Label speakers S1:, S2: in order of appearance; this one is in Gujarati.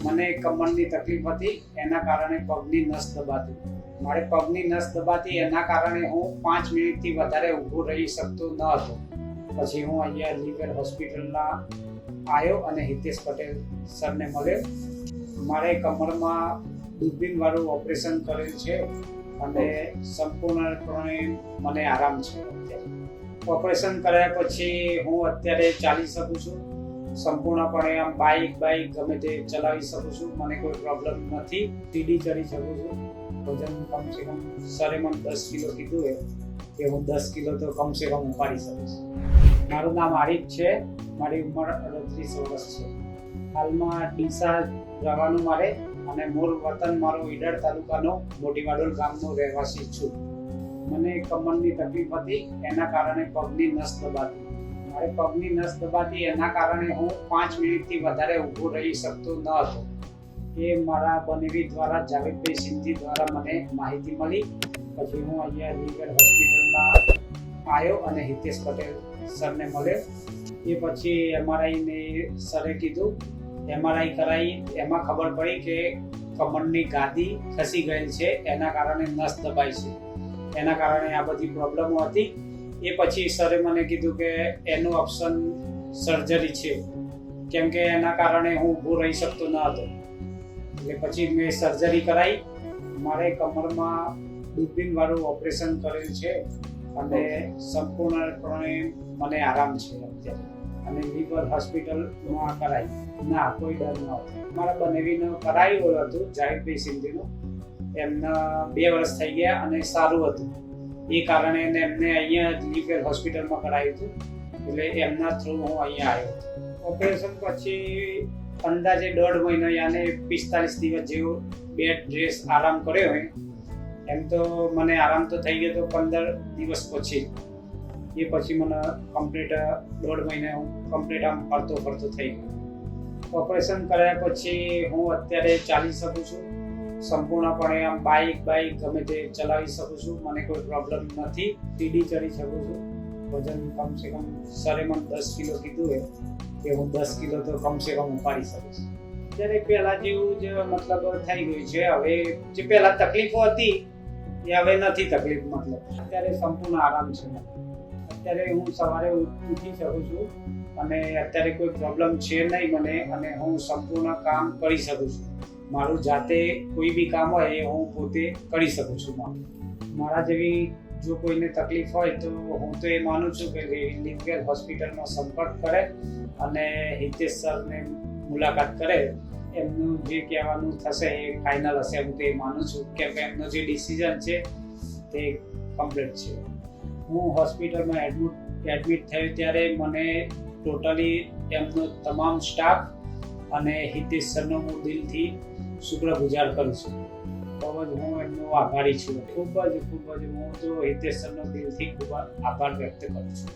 S1: મને કમરની તકલીફ હતી, એના કારણે પગની નસ દબાતી. મારે પગની નસ દબાતી એના કારણે હું 5 મિનિટથી વધારે ઊભો રહી શકતો ન હતો. પછી હું અહીંયા લીવર હોસ્પિટલના આવ્યો અને હિતેશ પટેલ સરને મળ્યો. મારે કમરમાં દૂરબીનવાળું ઓપરેશન કરેલ છે અને સંપૂર્ણપણે મને આરામ છે. ઓપરેશન કર્યા પછી હું અત્યારે ચાલી શકું છું, સંપૂર્ણપણે આમ બાઇક ગમે તે ચલાવી શકું છું. મને કોઈ પ્રોબ્લેમ નથી. સીડી ચડી શકું છું. વજન કમસે કમ સરે મને 10 કિલો કીધું કે હું 10 કિલો તો કમસે કમ ઉપાડી શકું છું. મારું નામ આરિફ છે. મારી ઉંમર 38 વર્ષ છે. હાલમાં ડીસા જવાનું મારે અને મૂળ વતન મારો ઈડર તાલુકાનો મોટી વાડોલ ગામનો રહેવાસી છું. મને કમરની તકલીફ હતી, એના કારણે પગની નસ દબાતી. મારે પગની નસ દબાતી એના કારણે હું 5 મિનિટથી વધારે ઊભો રહી શકતો ન હતો. એ મારા બનેવી દ્વારા જાવેદભાઈ સિંધી દ્વારા મને માહિતી મળી. પછી હું અહીંયા લીવર હોસ્પિટલના આવ્યો અને હિતેશ પટેલ સરને મળ્યો. એ પછી MRI સરે કીધું, MRI કરાવી. એમાં ખબર પડી કે કમરની ગાદી ખસી ગયેલ છે, એના કારણે નસ દબાઈ છે. એના કારણે આ બધી પ્રોબ્લેમો હતી. એ પછી સરે મને કીધું કે એનું ઓપ્શન સર્જરી છે, કેમ કે એના કારણે હું ઊભો રહી શકતો ન હતો. એટલે પછી મેં સર્જરી કરાવી. મારે કમરમાં દૂરબીનવાળું ઓપરેશન કરેલ છે અને સંપૂર્ણપણે મને આરામ છે અત્યારે. અને લીવર હોસ્પિટલમાં કરાવી. ના, કોઈ ડર ન હતો. મારા બનેવીનું કરાવ્યું હતું જાવેદભાઈ સિંધીનું. એમના 2 વર્ષ થઈ ગયા અને સારું હતું. એ કારણે એમને અહીંયા લીવર હોસ્પિટલમાં કરાવ્યું હતું. એટલે એમના થ્રુ હું અહીંયા આવ્યો હતો. ઓપરેશન પછી અંદાજે 1.5 મહિનો યાને 45 દિવસ જેવો બેડ રેસ્ટ આરામ કર્યો હોય. એમ તો મને આરામ તો થઈ ગયો તો 15 દિવસ પછી. એ પછી મને કમ્પ્લીટ 1.5 મહિને હું કમ્પ્લીટ આમ ફરતો થઈ ગયો. ઓપરેશન કર્યા પછી હું અત્યારે ચાલી શકું છું, સંપૂર્ણપણે આમ બાઇક ગમે તે ચલાવી શકું છું. મને કોઈ પ્રોબ્લેમ નથી. સીડી ચડી શકું છું. વજન કમસે કમ સરે મને 10 કિલો કીધું કે હું 10 કિલો તો કમસે કમ ઉપાડી શકું છું. અત્યારે પહેલાં જેવું જ મતલબ થઈ ગયું છે. હવે જે પહેલાં તકલીફો હતી એ હવે નથી તકલીફ. મતલબ અત્યારે સંપૂર્ણ આરામ છે. અત્યારે હું સવારે ઉઠી શકું છું અને અત્યારે કોઈ પ્રોબ્લેમ છે નહીં મને, અને હું સંપૂર્ણ કામ કરી શકું છું. મારું જાતે કોઈ બી કામ હોય એ હું પોતે કરી શકું છું. મારા જેવી જો કોઈને તકલીફ હોય તો હું તો એ માનું છું કે લીવર હોસ્પિટલનો સંપર્ક કરે અને હિતેશ સરને મુલાકાત કરે. એમનું જે કહેવાનું થશે એ ફાઇનલ હશે. હું તો એ માનું છું કે એમનો જે ડિસિઝન છે તે કમ્પ્લીટ છે. હું હોસ્પિટલમાં એડમિટ થયો ત્યારે મને ટોટલી એમનો તમામ સ્ટાફ અને હિતેશ સરનો હું દિલથી શુક્રગુજાર કરું છું. ખૂબ જ હું એમનો આભારી છું. ખૂબ જ હું તો હિતેશ સરનો દિલથી ખૂબ આભાર વ્યક્ત કરું છું.